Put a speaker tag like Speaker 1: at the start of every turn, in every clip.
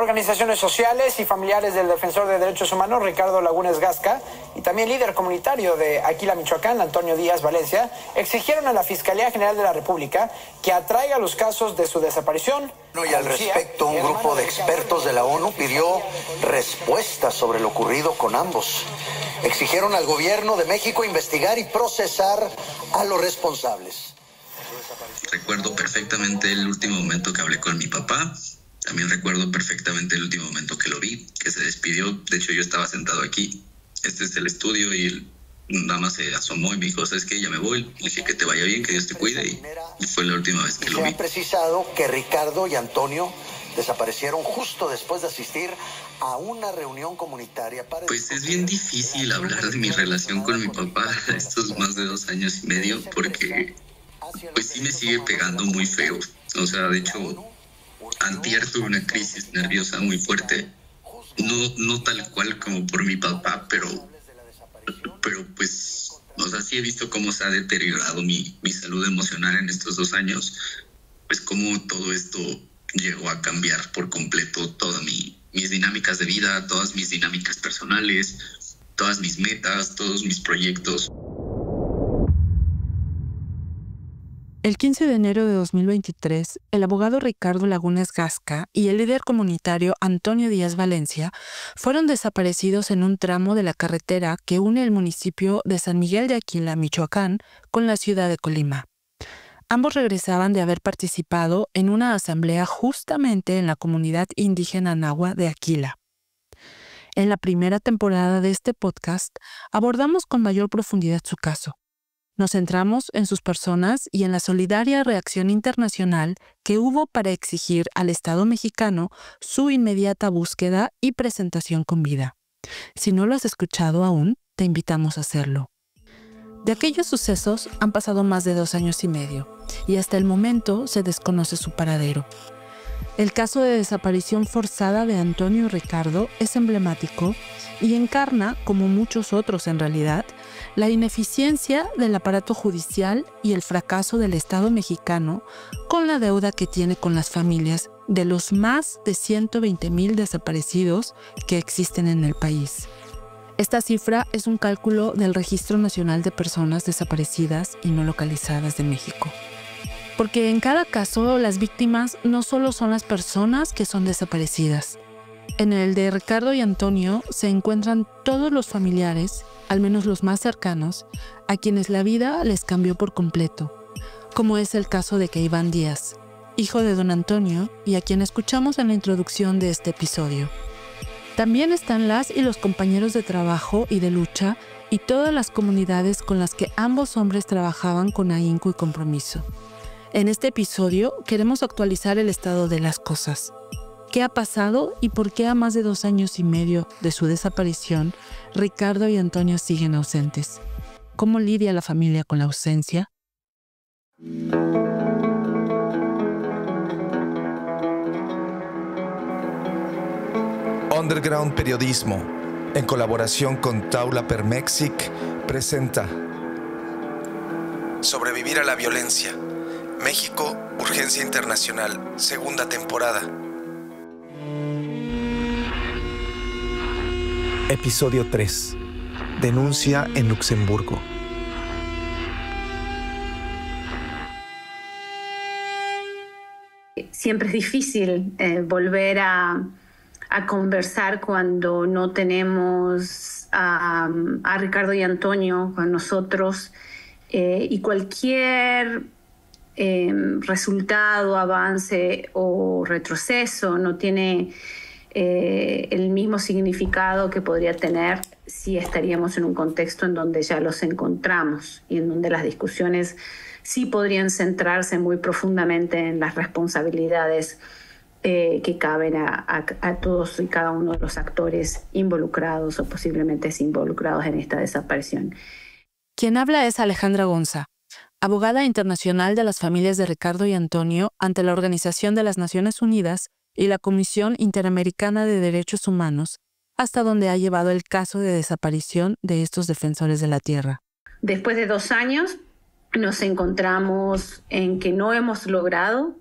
Speaker 1: Organizaciones sociales y familiares del defensor de derechos humanos Ricardo Lagunes Gasca y también líder comunitario de Aquila, Michoacán, Antonio Díaz Valencia, exigieron a la Fiscalía General de la República que atraiga los casos de su desaparición.
Speaker 2: Y al respecto, un grupo de expertos de la ONU pidió respuestas sobre lo ocurrido con ambos. Exigieron al gobierno de México investigar y procesar a los responsables.
Speaker 3: Recuerdo perfectamente el último momento que hablé con mi papá. También recuerdo perfectamente el último momento que lo vi, que se despidió. De hecho, yo estaba sentado aquí. Este es el estudio y él nada más se asomó y me dijo, ¿sabes qué? Ya me voy. Le dije que te vaya bien, que Dios te cuide. Y fue la última vez que lo vi.
Speaker 2: Se ha precisado que Ricardo y Antonio desaparecieron justo después de asistir a una reunión comunitaria para...
Speaker 3: Pues es bien difícil hablar de mi relación con mi papá estos más de 2 años y medio porque pues sí me sigue pegando muy feo. O sea, de hecho, antier tuve una crisis nerviosa muy fuerte. No tal cual como por mi papá, pero pues, o sea, sí he visto cómo se ha deteriorado mi salud emocional en estos 2 años. Pues cómo todo esto llegó a cambiar por completo todas mis dinámicas de vida, todas mis dinámicas personales, todas mis metas, todos mis proyectos.
Speaker 4: El 15 de enero de 2023, el abogado Ricardo Lagunes Gasca y el líder comunitario Antonio Díaz Valencia fueron desaparecidos en un tramo de la carretera que une el municipio de San Miguel de Aquila, Michoacán, con la ciudad de Colima. Ambos regresaban de haber participado en una asamblea justamente en la comunidad indígena Nahua de Aquila. En la primera temporada de este podcast abordamos con mayor profundidad su caso. Nos centramos en sus personas y en la solidaria reacción internacional que hubo para exigir al Estado mexicano su inmediata búsqueda y presentación con vida. Si no lo has escuchado aún, te invitamos a hacerlo. De aquellos sucesos han pasado más de 2 años y medio y hasta el momento se desconoce su paradero. El caso de desaparición forzada de Antonio y Ricardo es emblemático y encarna, como muchos otros en realidad, la ineficiencia del aparato judicial y el fracaso del Estado mexicano con la deuda que tiene con las familias de los más de 120,000 desaparecidos que existen en el país. Esta cifra es un cálculo del Registro Nacional de Personas Desaparecidas y No Localizadas de México. Porque en cada caso las víctimas no solo son las personas que son desaparecidas. En el de Ricardo y Antonio se encuentran todos los familiares, al menos los más cercanos, a quienes la vida les cambió por completo, como es el caso de Keiván Díaz, hijo de don Antonio y a quien escuchamos en la introducción de este episodio. También están las y los compañeros de trabajo y de lucha y todas las comunidades con las que ambos hombres trabajaban con ahínco y compromiso. En este episodio queremos actualizar el estado de las cosas. ¿Qué ha pasado y por qué a más de 2 años y medio de su desaparición, Ricardo y Antonio siguen ausentes? ¿Cómo lidia la familia con la ausencia?
Speaker 5: Underground Periodismo, en colaboración con Taula per Mexic, presenta Sobrevivir a la violencia. México, Urgencia Internacional, segunda temporada. Episodio 3. Denuncia en Luxemburgo.
Speaker 6: Siempre es difícil volver a conversar cuando no tenemos a Ricardo y Antonio con nosotros y cualquier resultado, avance o retroceso no tiene el mismo significado que podría tener si estaríamos en un contexto en donde ya los encontramos y en donde las discusiones sí podrían centrarse muy profundamente en las responsabilidades que caben a todos y cada uno de los actores involucrados o posiblemente involucrados en esta desaparición.
Speaker 4: Quien habla es Alejandra Gonza, abogada internacional de las familias de Ricardo y Antonio ante la Organización de las Naciones Unidas y la Comisión Interamericana de Derechos Humanos, hasta donde ha llevado el caso de desaparición de estos defensores de la tierra.
Speaker 6: Después de 2 años nos encontramos en que no hemos logrado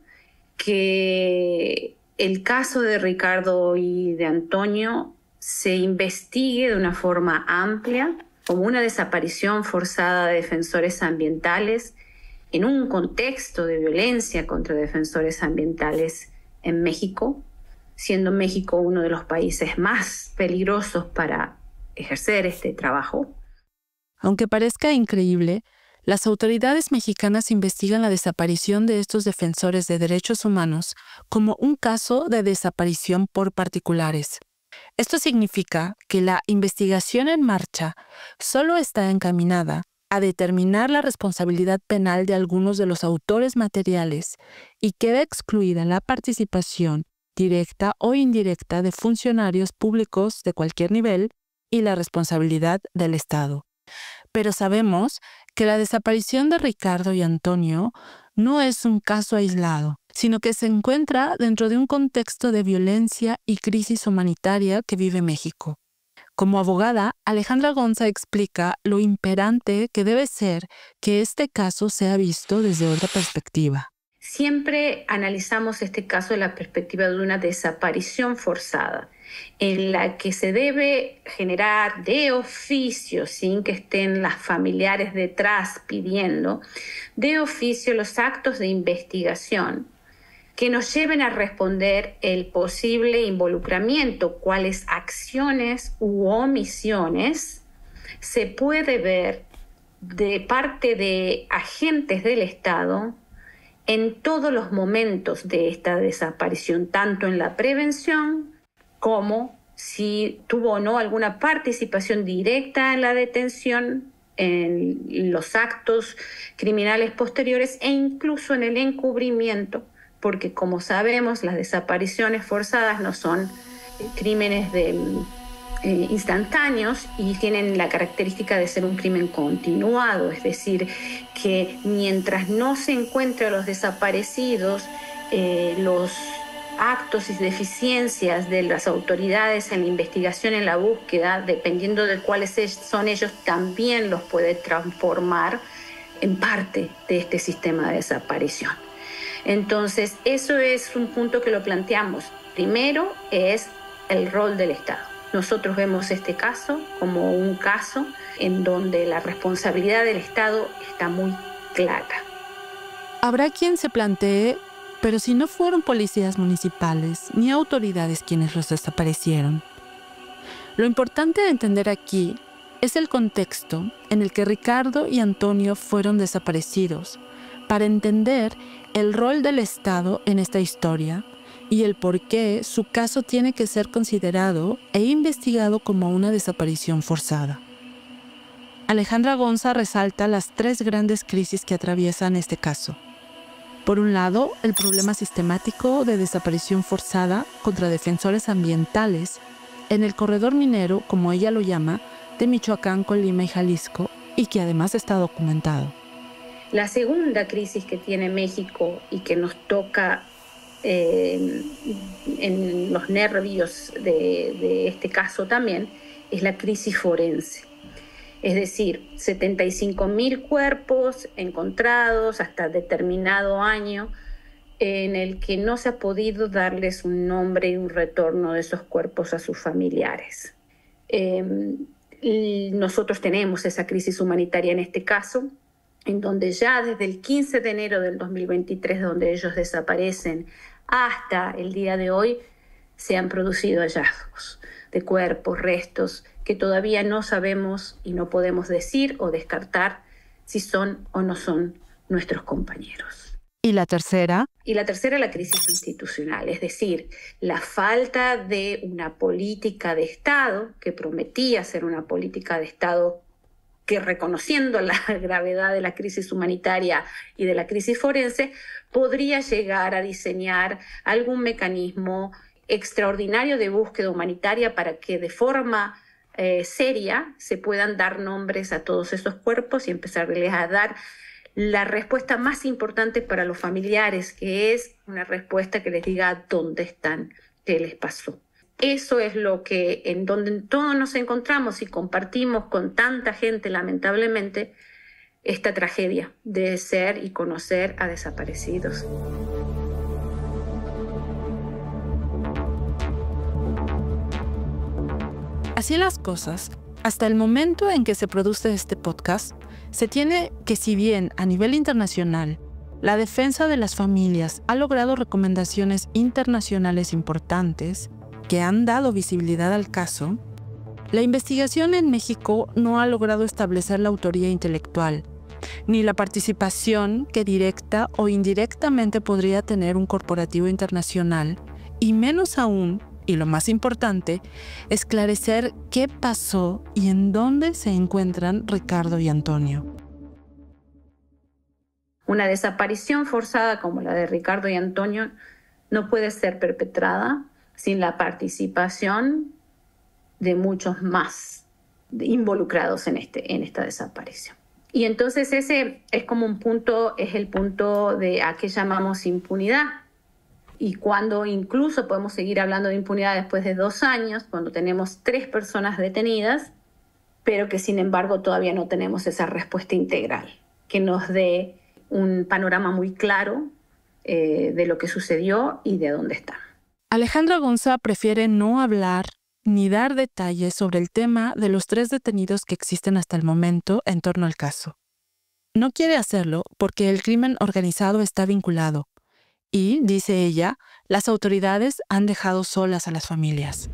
Speaker 6: que el caso de Ricardo y de Antonio se investigue de una forma amplia como una desaparición forzada de defensores ambientales en un contexto de violencia contra defensores ambientales en México, siendo México uno de los países más peligrosos para ejercer este trabajo.
Speaker 4: Aunque parezca increíble, las autoridades mexicanas investigan la desaparición de estos defensores de derechos humanos como un caso de desaparición por particulares. Esto significa que la investigación en marcha solo está encaminada a determinar la responsabilidad penal de algunos de los autores materiales y queda excluida la participación directa o indirecta de funcionarios públicos de cualquier nivel y la responsabilidad del Estado. Pero sabemos que la desaparición de Ricardo y Antonio no es un caso aislado, sino que se encuentra dentro de un contexto de violencia y crisis humanitaria que vive México. Como abogada, Alejandra Gonza explica lo imperante que debe ser que este caso sea visto desde otra perspectiva.
Speaker 6: Siempre analizamos este caso de la perspectiva de una desaparición forzada, en la que se debe generar de oficio, sin que estén las familiares detrás pidiendo, de oficio los actos de investigación que nos lleven a responder el posible involucramiento, cuáles acciones u omisiones se puede ver de parte de agentes del Estado en todos los momentos de esta desaparición, tanto en la prevención como si tuvo o no alguna participación directa en la detención, en los actos criminales posteriores e incluso en el encubrimiento, porque como sabemos las desapariciones forzadas no son crímenes instantáneos y tienen la característica de ser un crimen continuado, es decir, que mientras no se encuentren los desaparecidos, los actos y deficiencias de las autoridades en la investigación, en la búsqueda, dependiendo de cuáles son ellos, también los puede transformar en parte de este sistema de desaparición. Entonces, eso es un punto que lo planteamos. Primero es el rol del Estado. Nosotros vemos este caso como un caso en donde la responsabilidad del Estado está muy clara.
Speaker 4: Habrá quien se plantee, pero si no fueron policías municipales ni autoridades quienes los desaparecieron. Lo importante de entender aquí es el contexto en el que Ricardo y Antonio fueron desaparecidos, para entender el rol del Estado en esta historia y el por qué su caso tiene que ser considerado e investigado como una desaparición forzada. Alejandra Gonza resalta las tres grandes crisis que atraviesan este caso. Por un lado, el problema sistemático de desaparición forzada contra defensores ambientales en el corredor minero, como ella lo llama, de Michoacán, Colima y Jalisco, y que además está documentado.
Speaker 6: La segunda crisis que tiene México y que nos toca en los nervios de este caso también es la crisis forense. Es decir, 75.000 cuerpos encontrados hasta determinado año en el que no se ha podido darles un nombre y un retorno de esos cuerpos a sus familiares. Nosotros tenemos esa crisis humanitaria en este caso, en donde ya desde el 15 de enero del 2023, donde ellos desaparecen, hasta el día de hoy, se han producido hallazgos de cuerpos, restos, que todavía no sabemos y no podemos decir o descartar si son o no son nuestros compañeros.
Speaker 4: ¿Y la tercera?
Speaker 6: Y la tercera, la crisis institucional, es decir, la falta de una política de Estado que prometía ser una política de Estado que, reconociendo la gravedad de la crisis humanitaria y de la crisis forense, podría llegar a diseñar algún mecanismo extraordinario de búsqueda humanitaria para que de forma seria se puedan dar nombres a todos esos cuerpos y empezarles a dar la respuesta más importante para los familiares, que es una respuesta que les diga dónde están, qué les pasó. Eso es lo que, en donde todos nos encontramos y compartimos con tanta gente, lamentablemente, esta tragedia de ser y conocer a desaparecidos.
Speaker 4: Así las cosas, hasta el momento en que se produce este podcast, se tiene que, si bien a nivel internacional, la defensa de las familias ha logrado recomendaciones internacionales importantes que han dado visibilidad al caso, la investigación en México no ha logrado establecer la autoría intelectual, ni la participación que directa o indirectamente podría tener un corporativo internacional, y menos aún, y lo más importante, esclarecer qué pasó y en dónde se encuentran Ricardo y Antonio.
Speaker 6: Una desaparición forzada como la de Ricardo y Antonio no puede ser perpetrada sin la participación de muchos más involucrados en esta desaparición. Y entonces ese es como un punto, es el punto de a qué llamamos impunidad. Y cuando incluso podemos seguir hablando de impunidad después de 2 años, cuando tenemos 3 personas detenidas, pero que sin embargo todavía no tenemos esa respuesta integral que nos dé un panorama muy claro de lo que sucedió y de dónde está.
Speaker 4: Alejandra Gonza prefiere no hablar ni dar detalles sobre el tema de los 3 detenidos que existen hasta el momento en torno al caso. No quiere hacerlo porque el crimen organizado está vinculado y, dice ella, las autoridades han dejado solas a las familias.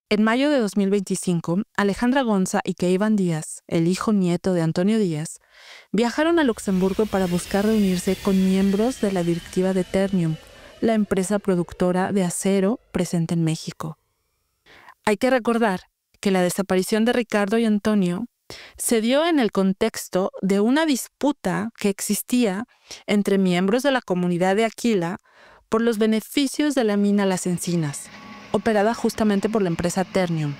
Speaker 4: En mayo de 2025, Alejandra Gonza y Keivan Díaz, el hijo nieto de Antonio Díaz, viajaron a Luxemburgo para buscar reunirse con miembros de la directiva de Ternium, la empresa productora de acero presente en México. Hay que recordar que la desaparición de Ricardo y Antonio se dio en el contexto de una disputa que existía entre miembros de la comunidad de Aquila por los beneficios de la mina Las Encinas, operada justamente por la empresa Ternium.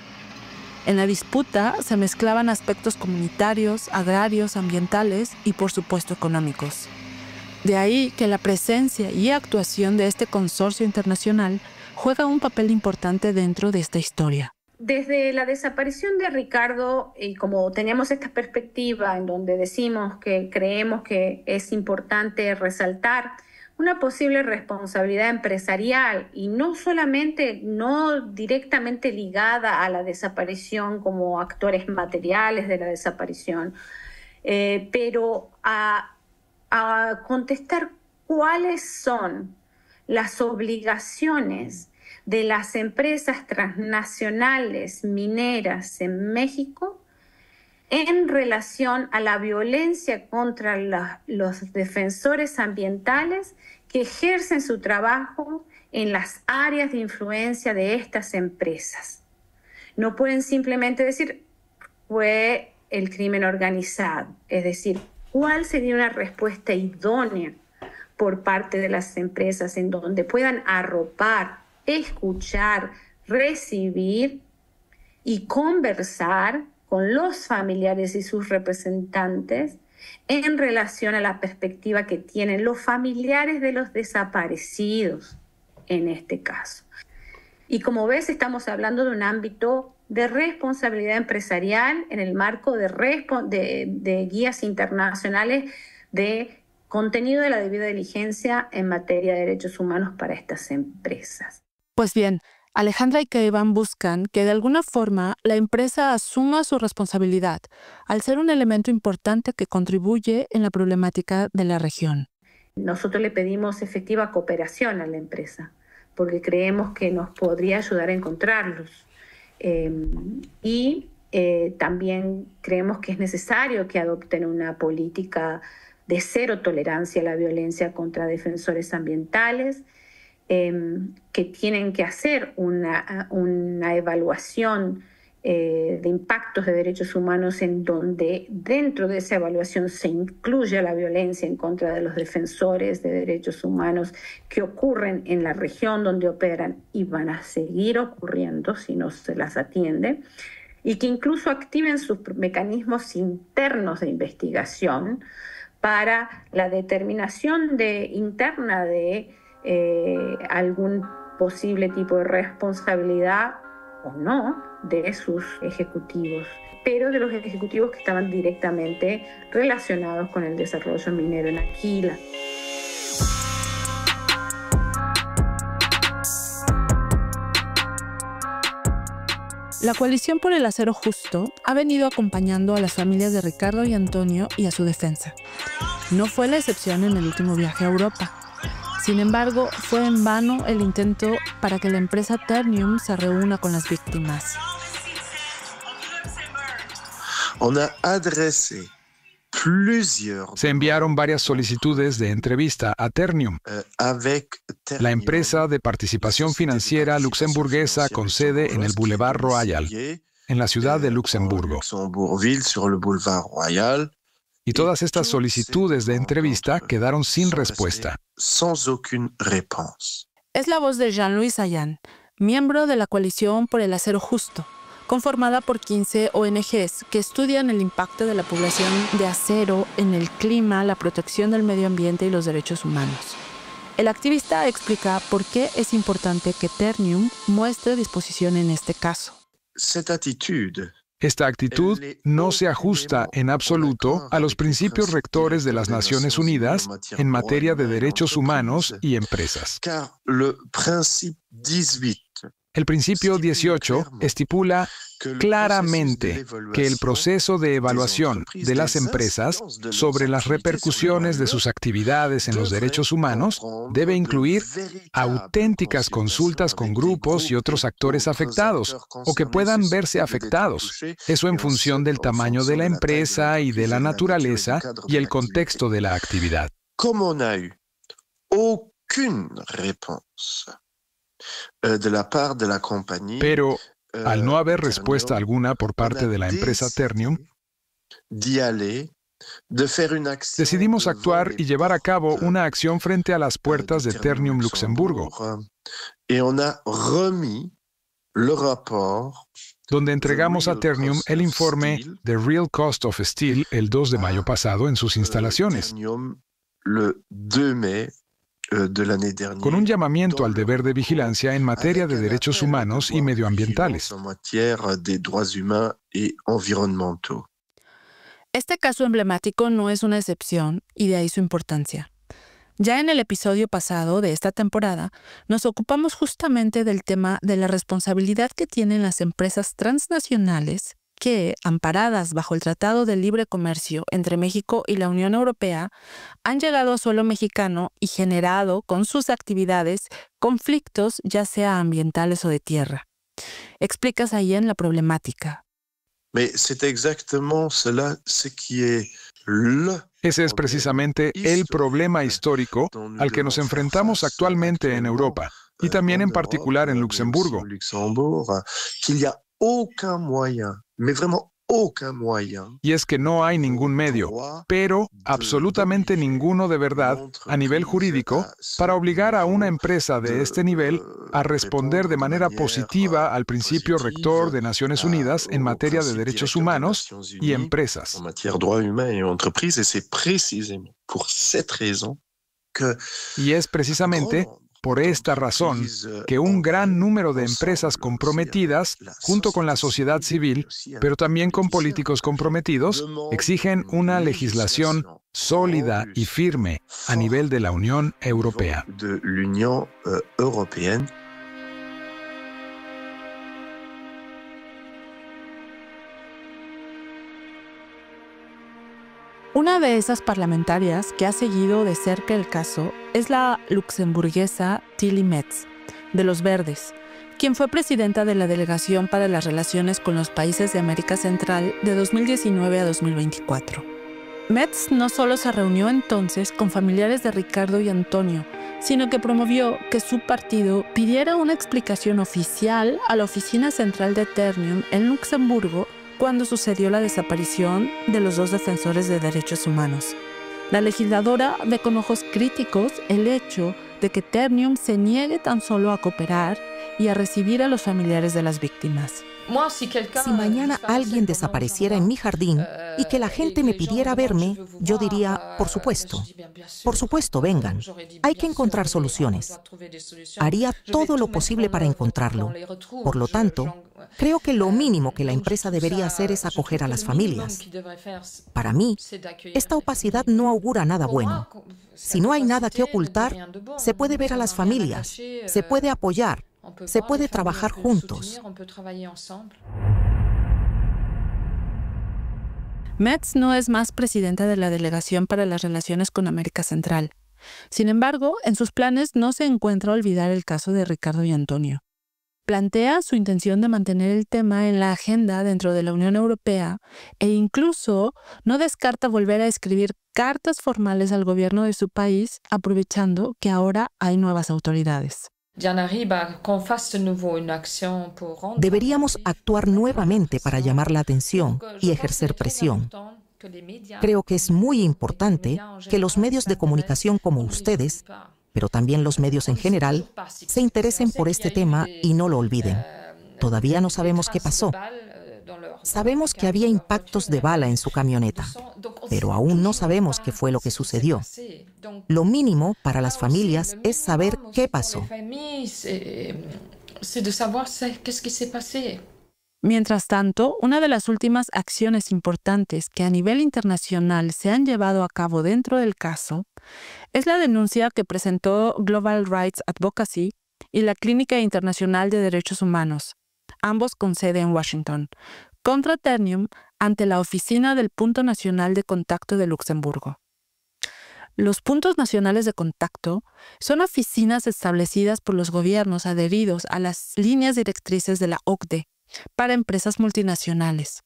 Speaker 4: En la disputa se mezclaban aspectos comunitarios, agrarios, ambientales y, por supuesto, económicos. De ahí que la presencia y actuación de este consorcio internacional juega un papel importante dentro de esta historia.
Speaker 6: Desde la desaparición de Ricardo, y como tenemos esta perspectiva en donde decimos que creemos que es importante resaltar una posible responsabilidad empresarial y no solamente, no directamente ligada a la desaparición como actores materiales de la desaparición, pero a contestar cuáles son las obligaciones de las empresas transnacionales mineras en México en relación a la violencia contra los defensores ambientales que ejercen su trabajo en las áreas de influencia de estas empresas. No pueden simplemente decir, fue el crimen organizado, es decir, ¿cuál sería una respuesta idónea por parte de las empresas en donde puedan arropar, escuchar, recibir y conversar con los familiares y sus representantes en relación a la perspectiva que tienen los familiares de los desaparecidos en este caso? Y como ves, estamos hablando de un ámbito de responsabilidad empresarial en el marco de guías internacionales de contenido de la debida diligencia en materia de derechos humanos para estas empresas.
Speaker 4: Pues bien, Alejandra y Keivan buscan que de alguna forma la empresa asuma su responsabilidad al ser un elemento importante que contribuye en la problemática de la región.
Speaker 6: Nosotros le pedimos efectiva cooperación a la empresa porque creemos que nos podría ayudar a encontrarlos. También creemos que es necesario que adopten una política de cero tolerancia a la violencia contra defensores ambientales, que tienen que hacer una evaluación de impactos de derechos humanos en donde dentro de esa evaluación se incluya la violencia en contra de los defensores de derechos humanos que ocurren en la región donde operan y van a seguir ocurriendo si no se las atiende, y que incluso activen sus mecanismos internos de investigación para la determinación interna de algún posible tipo de responsabilidad o no de sus ejecutivos, pero de los ejecutivos que estaban directamente relacionados con el desarrollo minero en Aquila.
Speaker 4: La coalición por el acero justo ha venido acompañando a las familias de Ricardo y Antonio y a su defensa. No fue la excepción en el último viaje a Europa. Sin embargo, fue en vano el intento para que la empresa Ternium se reúna con las víctimas.
Speaker 7: Se enviaron varias solicitudes de entrevista a Ternium, la empresa de participación financiera luxemburguesa con sede en el Boulevard Royal, en la ciudad de Luxemburgo. Y todas estas solicitudes de entrevista quedaron sin respuesta.
Speaker 4: Es la voz de Jean-Louis Saillant, miembro de la Coalición por el Acero Justo, conformada por 15 ONGs que estudian el impacto de la población de acero en el clima, la protección del medio ambiente y los derechos humanos. El activista explica por qué es importante que Ternium muestre disposición en este caso.
Speaker 7: Esta actitud no se ajusta en absoluto a los principios rectores de las Naciones Unidas en materia de derechos humanos y empresas. El principio 18 estipula claramente que el proceso de evaluación de las empresas sobre las repercusiones de sus actividades en los derechos humanos debe incluir auténticas consultas con grupos y otros actores afectados o que puedan verse afectados. Eso en función del tamaño de la empresa y de la naturaleza y el contexto de la actividad. Pero, al no haber respuesta alguna por parte de la empresa Ternium, decidimos actuar y llevar a cabo una acción frente a las puertas de Ternium Luxemburgo, donde entregamos a Ternium el informe The Real Cost of Steel el 2 de mayo pasado en sus instalaciones, con un llamamiento al deber de vigilancia en materia de derechos humanos y medioambientales.
Speaker 4: Este caso emblemático no es una excepción y de ahí su importancia. Ya en el episodio pasado de esta temporada, nos ocupamos justamente del tema de la responsabilidad que tienen las empresas transnacionales que, amparadas bajo el Tratado de Libre Comercio entre México y la Unión Europea, han llegado a suelo mexicano y generado con sus actividades conflictos ya sea ambientales o de tierra. Explicas ahí en la problemática.
Speaker 7: Ese es precisamente el problema histórico al que nos enfrentamos actualmente en Europa y también en particular en Luxemburgo. Y es que no hay ningún medio, pero absolutamente ninguno de verdad, a nivel jurídico, para obligar a una empresa de este nivel a responder de manera positiva al principio rector de Naciones Unidas en materia de derechos humanos y empresas. Y es precisamente por esta razón que un gran número de empresas comprometidas, junto con la sociedad civil, pero también con políticos comprometidos, exigen una legislación sólida y firme a nivel de la Unión Europea.
Speaker 4: Una de esas parlamentarias que ha seguido de cerca el caso es la luxemburguesa Tilly Metz, de los Verdes, quien fue presidenta de la Delegación para las Relaciones con los Países de América Central de 2019 a 2024. Metz no solo se reunió entonces con familiares de Ricardo y Antonio, sino que promovió que su partido pidiera una explicación oficial a la Oficina Central de Ternium en Luxemburgo cuando sucedió la desaparición de los dos defensores de derechos humanos. La legisladora ve con ojos críticos el hecho de que Ternium se niegue tan solo a cooperar y a recibir a los familiares de las víctimas.
Speaker 8: Si mañana alguien desapareciera en mi jardín y que la gente me pidiera verme, yo diría, por supuesto, vengan. Hay que encontrar soluciones. Haría todo lo posible para encontrarlo. Por lo tanto, creo que lo mínimo que la empresa debería hacer es acoger a las familias. Para mí, esta opacidad no augura nada bueno. Si no hay nada que ocultar, se puede ver a las familias, se puede apoyar, Se puede trabajar juntos.
Speaker 4: Metz no es más presidenta de la Delegación para las Relaciones con América Central. Sin embargo, en sus planes no se encuentra olvidar el caso de Ricardo y Antonio. Plantea su intención de mantener el tema en la agenda dentro de la Unión Europea e incluso no descarta volver a escribir cartas formales al gobierno de su país, aprovechando que ahora hay nuevas autoridades.
Speaker 8: Deberíamos actuar nuevamente para llamar la atención y ejercer presión. Creo que es muy importante que los medios de comunicación como ustedes, pero también los medios en general, se interesen por este tema y no lo olviden. Todavía no sabemos qué pasó. Sabemos que había impactos de bala en su camioneta, pero aún no sabemos qué fue lo que sucedió. Lo mínimo para las familias es saber qué pasó.
Speaker 4: Mientras tanto, una de las últimas acciones importantes que a nivel internacional se han llevado a cabo dentro del caso es la denuncia que presentó Global Rights Advocacy y la Clínica Internacional de Derechos Humanos, ambos con sede en Washington, contra Ternium ante la Oficina del Punto Nacional de Contacto de Luxemburgo. Los puntos nacionales de contacto son oficinas establecidas por los gobiernos adheridos a las líneas directrices de la OCDE para empresas multinacionales,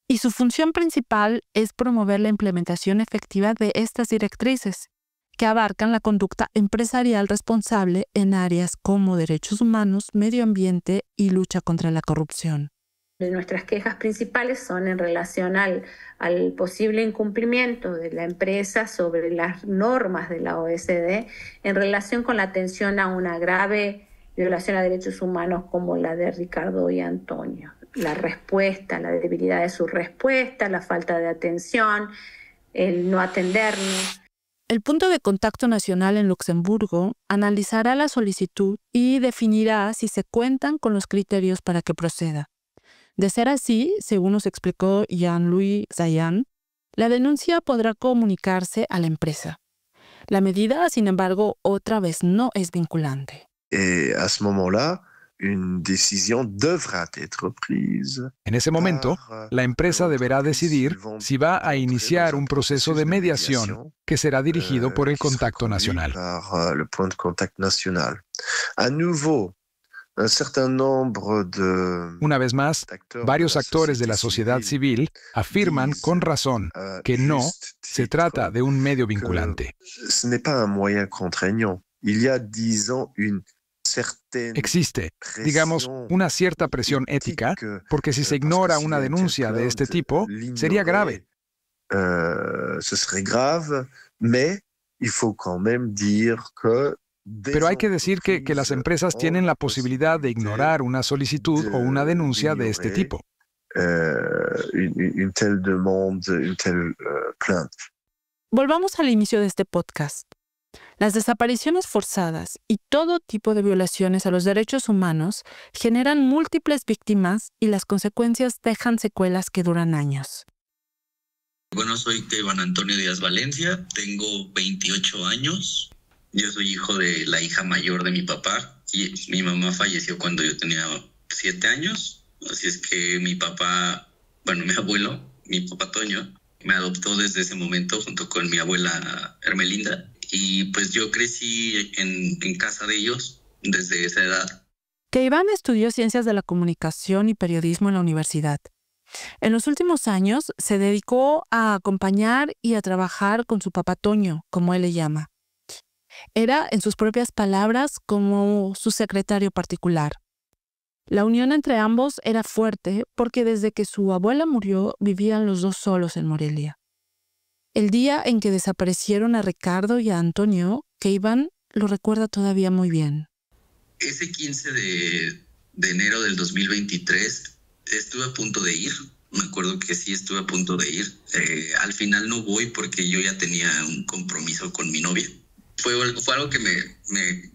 Speaker 4: y su función principal es promover la implementación efectiva de estas directrices, que abarcan la conducta empresarial responsable en áreas como derechos humanos, medio ambiente y lucha contra la corrupción.
Speaker 6: Nuestras quejas principales son en relación al posible incumplimiento de la empresa sobre las normas de la OECD en relación con la atención a una grave violación a derechos humanos como la de Ricardo y Antonio. La respuesta, la debilidad de su respuesta, la falta de atención, el no atendernos.
Speaker 4: El punto de contacto nacional en Luxemburgo analizará la solicitud y definirá si se cuentan con los criterios para que proceda. De ser así, según nos explicó Jean-Louis Zayan, la denuncia podrá comunicarse a la empresa. La medida, sin embargo, otra vez no es vinculante.
Speaker 9: À ce moment-là, une décision devra être prise.
Speaker 7: En ese momento, la empresa deberá decidir si va a iniciar un proceso de mediación que será dirigido por el Contacto Nacional.
Speaker 9: Le point de contact national. À nouveau, un certain nombre de...
Speaker 7: Una vez más, varios actores de la sociedad civil afirman con razón que no se trata de un medio vinculante.
Speaker 9: Ce n'est pas un moyen contraignant. Il y a, disons, une
Speaker 7: Existe, digamos, una cierta presión ética, porque si se ignora una denuncia de este tipo, sería grave.
Speaker 9: Ce serait grave, mais il faut quand même dire que...
Speaker 7: Pero hay que decir que las empresas tienen la posibilidad de ignorar una solicitud o una denuncia de este tipo.
Speaker 9: Une telle demande, une telle plainte.
Speaker 4: Volvamos al inicio de este podcast. Las desapariciones forzadas y todo tipo de violaciones a los derechos humanos generan múltiples víctimas y las consecuencias dejan secuelas que duran años.
Speaker 3: Bueno, soy Keivan Antonio Díaz Valencia, tengo 28 años. Yo soy hijo de la hija mayor de mi papá y mi mamá falleció cuando yo tenía 7 años. Así es que mi abuelo, mi papá Toño, me adoptó desde ese momento junto con mi abuela Hermelinda. Y pues yo crecí en casa de ellos desde esa edad.
Speaker 4: Keivan estudió Ciencias de la Comunicación y Periodismo en la universidad. En los últimos años se dedicó a acompañar y a trabajar con su papá Toño, como él le llama. Era, en sus propias palabras, como su secretario particular. La unión entre ambos era fuerte porque desde que su abuela murió vivían los dos solos en Morelia. El día en que desaparecieron a Ricardo y a Antonio, Keivan lo recuerda todavía muy bien.
Speaker 3: Ese 15 de enero del 2023 estuve a punto de ir. Me acuerdo que sí estuve a punto de ir. Al final no voy porque yo ya tenía un compromiso con mi novia. Fue algo que me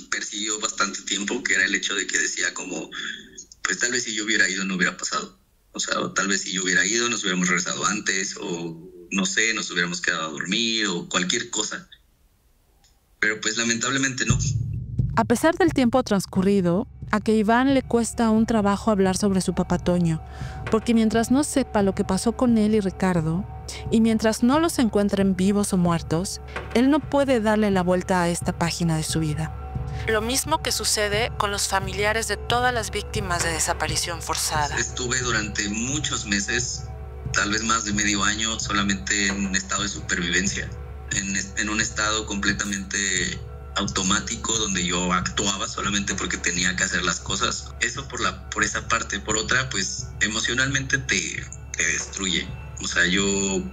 Speaker 3: persiguió bastante tiempo, que era el hecho de que decía como, pues tal vez si yo hubiera ido no hubiera pasado. O sea, tal vez si yo hubiera ido nos hubiéramos regresado antes o... no sé, nos hubiéramos quedado a dormir o cualquier cosa. Pero pues lamentablemente no.
Speaker 4: A pesar del tiempo transcurrido, a que Iván le cuesta un trabajo hablar sobre su papá Toño, porque mientras no sepa lo que pasó con él y Ricardo, y mientras no los encuentren vivos o muertos, él no puede darle la vuelta a esta página de su vida. Lo mismo que sucede con los familiares de todas las víctimas de desaparición forzada.
Speaker 3: Estuve durante muchos meses, tal vez más de medio año, solamente en un estado de supervivencia, en un estado completamente automático donde yo actuaba solamente porque tenía que hacer las cosas. Eso por esa parte. Por otra, pues emocionalmente te destruye. O sea, yo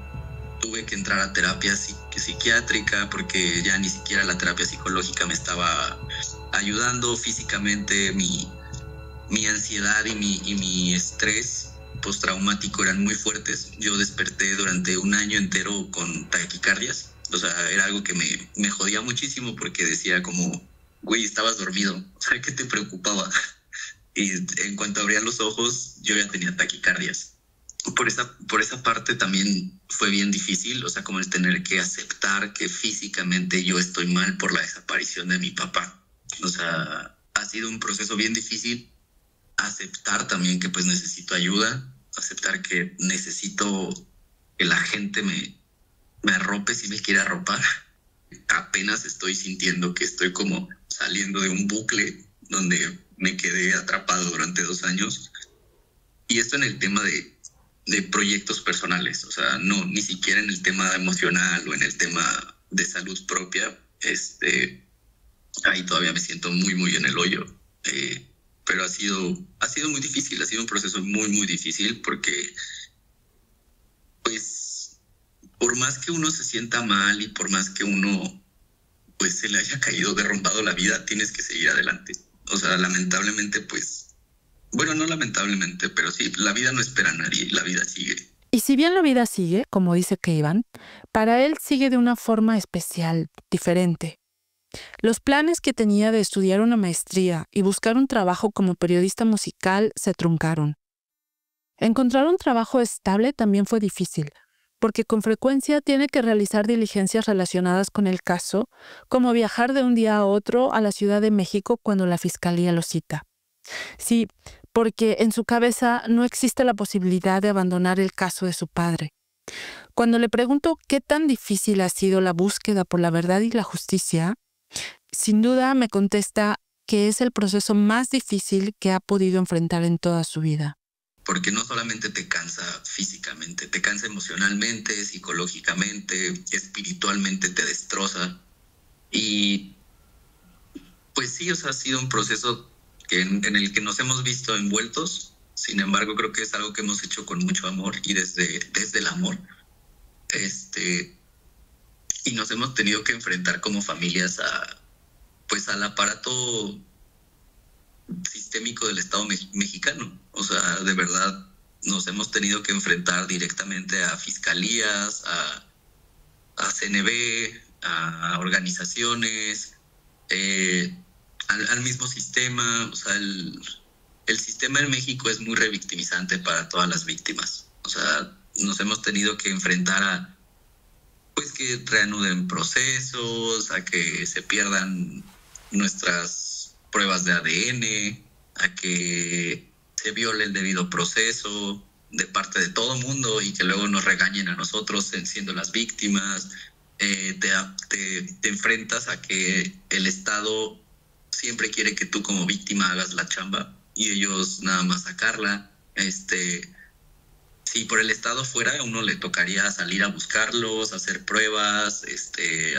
Speaker 3: tuve que entrar a terapia psiquiátrica porque ya ni siquiera la terapia psicológica me estaba ayudando físicamente. Mi ansiedad y mi estrés postraumático eran muy fuertes. Yo desperté durante un año entero con taquicardias. O sea, era algo que me jodía muchísimo porque decía como, güey, estabas dormido. O sea, ¿qué te preocupaba? Y en cuanto abría los ojos, yo ya tenía taquicardias. Por esa parte también fue bien difícil. O sea, como el tener que aceptar que físicamente yo estoy mal por la desaparición de mi papá. O sea, ha sido un proceso bien difícil. Aceptar también que pues necesito ayuda. Aceptar que necesito que la gente me arrope si me quiere arropar. Apenas estoy sintiendo que estoy como saliendo de un bucle donde me quedé atrapado durante 2 años. Y esto en el tema de proyectos personales, o sea, no, ni siquiera en el tema emocional o en el tema de salud propia. Ahí todavía me siento muy, muy en el hoyo. Pero ha sido muy difícil, ha sido un proceso muy, muy difícil porque, pues, por más que uno se sienta mal y por más que uno pues se le haya caído, derrumbado la vida, tienes que seguir adelante. O sea, lamentablemente, pues, bueno, no lamentablemente, pero sí, la vida no espera a nadie, la vida sigue.
Speaker 4: Y si bien la vida sigue, como dice Iván, para él sigue de una forma especial, diferente. Los planes que tenía de estudiar una maestría y buscar un trabajo como periodista musical se truncaron. Encontrar un trabajo estable también fue difícil, porque con frecuencia tiene que realizar diligencias relacionadas con el caso, como viajar de un día a otro a la Ciudad de México cuando la fiscalía lo cita. Sí, porque en su cabeza no existe la posibilidad de abandonar el caso de su padre. Cuando le pregunto qué tan difícil ha sido la búsqueda por la verdad y la justicia, sin duda me contesta que es el proceso más difícil que ha podido enfrentar en toda su vida.
Speaker 3: Porque no solamente te cansa físicamente, te cansa emocionalmente, psicológicamente, espiritualmente te destroza. Y pues sí, o sea, ha sido un proceso en el que nos hemos visto envueltos. Sin embargo, creo que es algo que hemos hecho con mucho amor y desde el amor. Y nos hemos tenido que enfrentar como familias al aparato sistémico del Estado mexicano. O sea, de verdad nos hemos tenido que enfrentar directamente a fiscalías, a CNB, a organizaciones, al mismo sistema. O sea, el sistema en México es muy revictimizante para todas las víctimas. O sea, nos hemos tenido que enfrentar a pues que reanuden procesos, a que se pierdan nuestras pruebas de ADN, a que se viole el debido proceso de parte de todo el mundo y que luego nos regañen a nosotros siendo las víctimas. Te enfrentas a que el Estado siempre quiere que tú como víctima hagas la chamba y ellos nada más sacarla. Si por el Estado fuera, a uno le tocaría salir a buscarlos, hacer pruebas,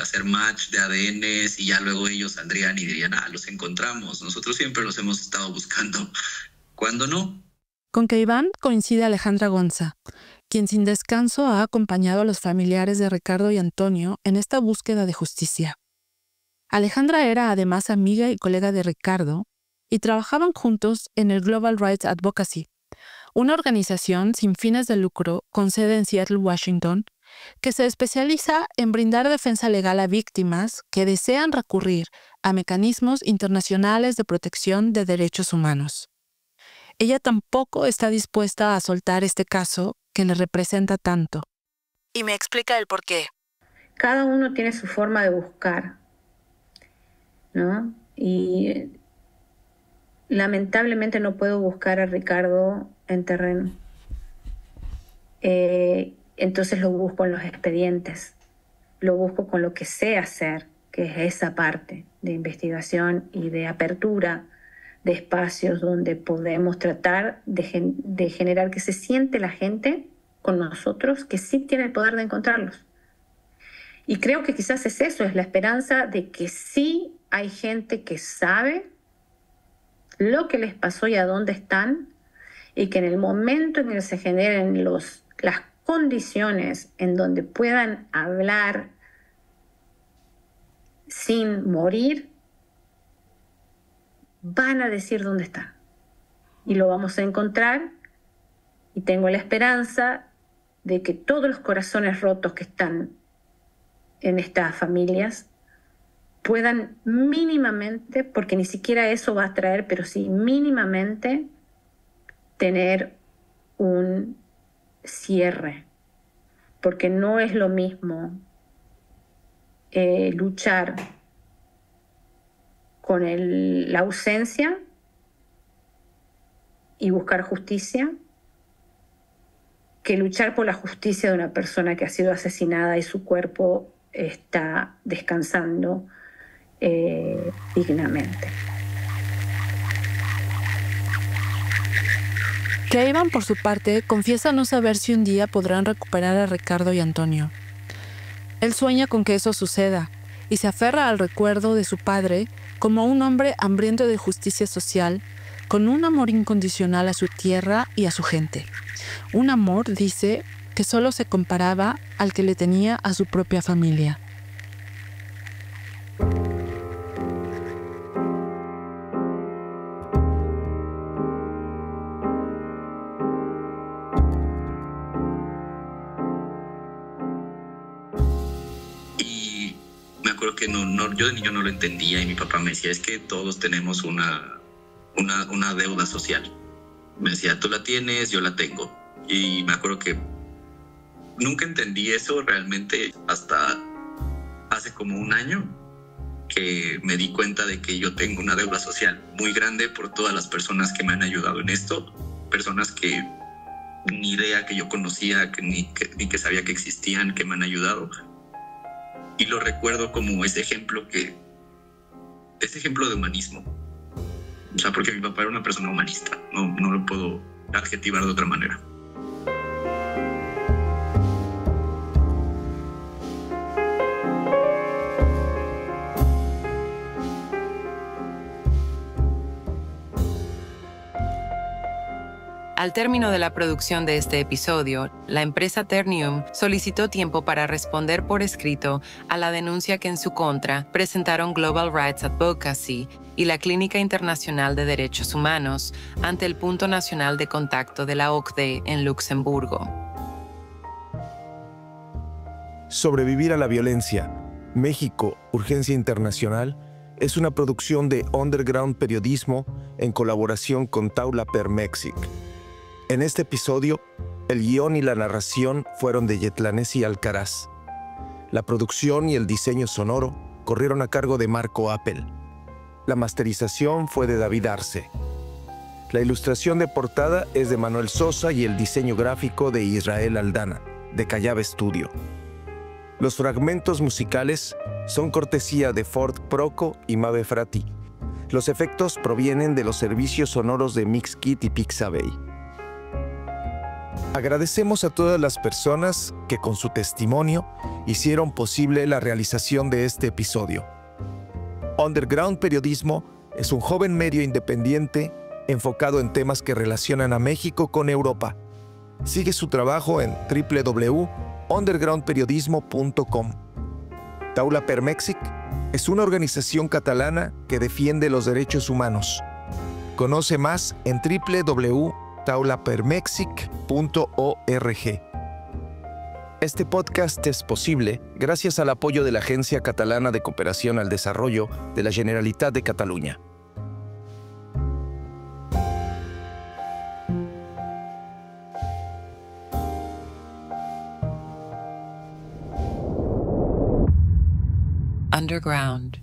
Speaker 3: hacer match de ADN y ya luego ellos saldrían y dirían, los encontramos. Nosotros siempre los hemos estado buscando. ¿Cuándo no?
Speaker 4: Con Iván coincide Alejandra Gonza, quien sin descanso ha acompañado a los familiares de Ricardo y Antonio en esta búsqueda de justicia. Alejandra era además amiga y colega de Ricardo y trabajaban juntos en el Global Rights Advocacy, una organización sin fines de lucro con sede en Seattle, Washington, que se especializa en brindar defensa legal a víctimas que desean recurrir a mecanismos internacionales de protección de derechos humanos. Ella tampoco está dispuesta a soltar este caso que le representa tanto. Y me explica el por qué.
Speaker 6: Cada uno tiene su forma de buscar, ¿no? Y lamentablemente no puedo buscar a Ricardo en terreno. Entonces lo busco en los expedientes, lo busco con lo que sé hacer, que es esa parte de investigación y de apertura de espacios donde podemos tratar de generar que se siente la gente con nosotros, que sí tiene el poder de encontrarlos. Y creo que quizás es eso, es la esperanza de que sí hay gente que sabe lo que les pasó y a dónde están, y que en el momento en que se generen las condiciones en donde puedan hablar sin morir, van a decir dónde están. Y lo vamos a encontrar, y tengo la esperanza de que todos los corazones rotos que están en estas familias puedan mínimamente, porque ni siquiera eso va a traer, pero sí mínimamente tener un cierre, porque no es lo mismo luchar con la ausencia y buscar justicia que luchar por la justicia de una persona que ha sido asesinada y su cuerpo está descansando dignamente.
Speaker 4: Keivan, por su parte, confiesa no saber si un día podrán recuperar a Ricardo y Antonio. Él sueña con que eso suceda y se aferra al recuerdo de su padre como un hombre hambriento de justicia social, con un amor incondicional a su tierra y a su gente. Un amor, dice, que solo se comparaba al que le tenía a su propia familia.
Speaker 3: Y me acuerdo que yo de niño no lo entendía, y mi papá me decía, es que todos tenemos una deuda social. Me decía, tú la tienes, yo la tengo. Y me acuerdo que nunca entendí eso realmente hasta hace como un año, que me di cuenta de que yo tengo una deuda social muy grande por todas las personas que me han ayudado en esto, personas que ni idea que yo conocía, ni que sabía que existían, que me han ayudado. Y lo recuerdo como ese ejemplo de humanismo. O sea, porque mi papá era una persona humanista, no lo puedo adjetivar de otra manera.
Speaker 10: Al término de la producción de este episodio, la empresa Ternium solicitó tiempo para responder por escrito a la denuncia que en su contra presentaron Global Rights Advocacy y la Clínica Internacional de Derechos Humanos ante el Punto Nacional de Contacto de la OCDE en Luxemburgo.
Speaker 5: Sobrevivir a la violencia. México, Urgencia Internacional, es una producción de Underground Periodismo en colaboración con Taula Per Mexic. En este episodio, el guión y la narración fueron de Yetlanesi Alcaraz. La producción y el diseño sonoro corrieron a cargo de Marco Appel. La masterización fue de David Arce. La ilustración de portada es de Manuel Sosa y el diseño gráfico de Israel Aldana, de Callaba Studio. Los fragmentos musicales son cortesía de Ford Proco y Mabe Frati. Los efectos provienen de los servicios sonoros de Mixkit y Pixabay. Agradecemos a todas las personas que con su testimonio hicieron posible la realización de este episodio. Underground Periodismo es un joven medio independiente enfocado en temas que relacionan a México con Europa. Sigue su trabajo en www.undergroundperiodismo.com. Taula Per Mexic es una organización catalana que defiende los derechos humanos. Conoce más en www.taulapermexic.org. Este podcast es posible gracias al apoyo de la Agencia Catalana de Cooperación al Desarrollo de la Generalitat de Cataluña.
Speaker 10: Underground.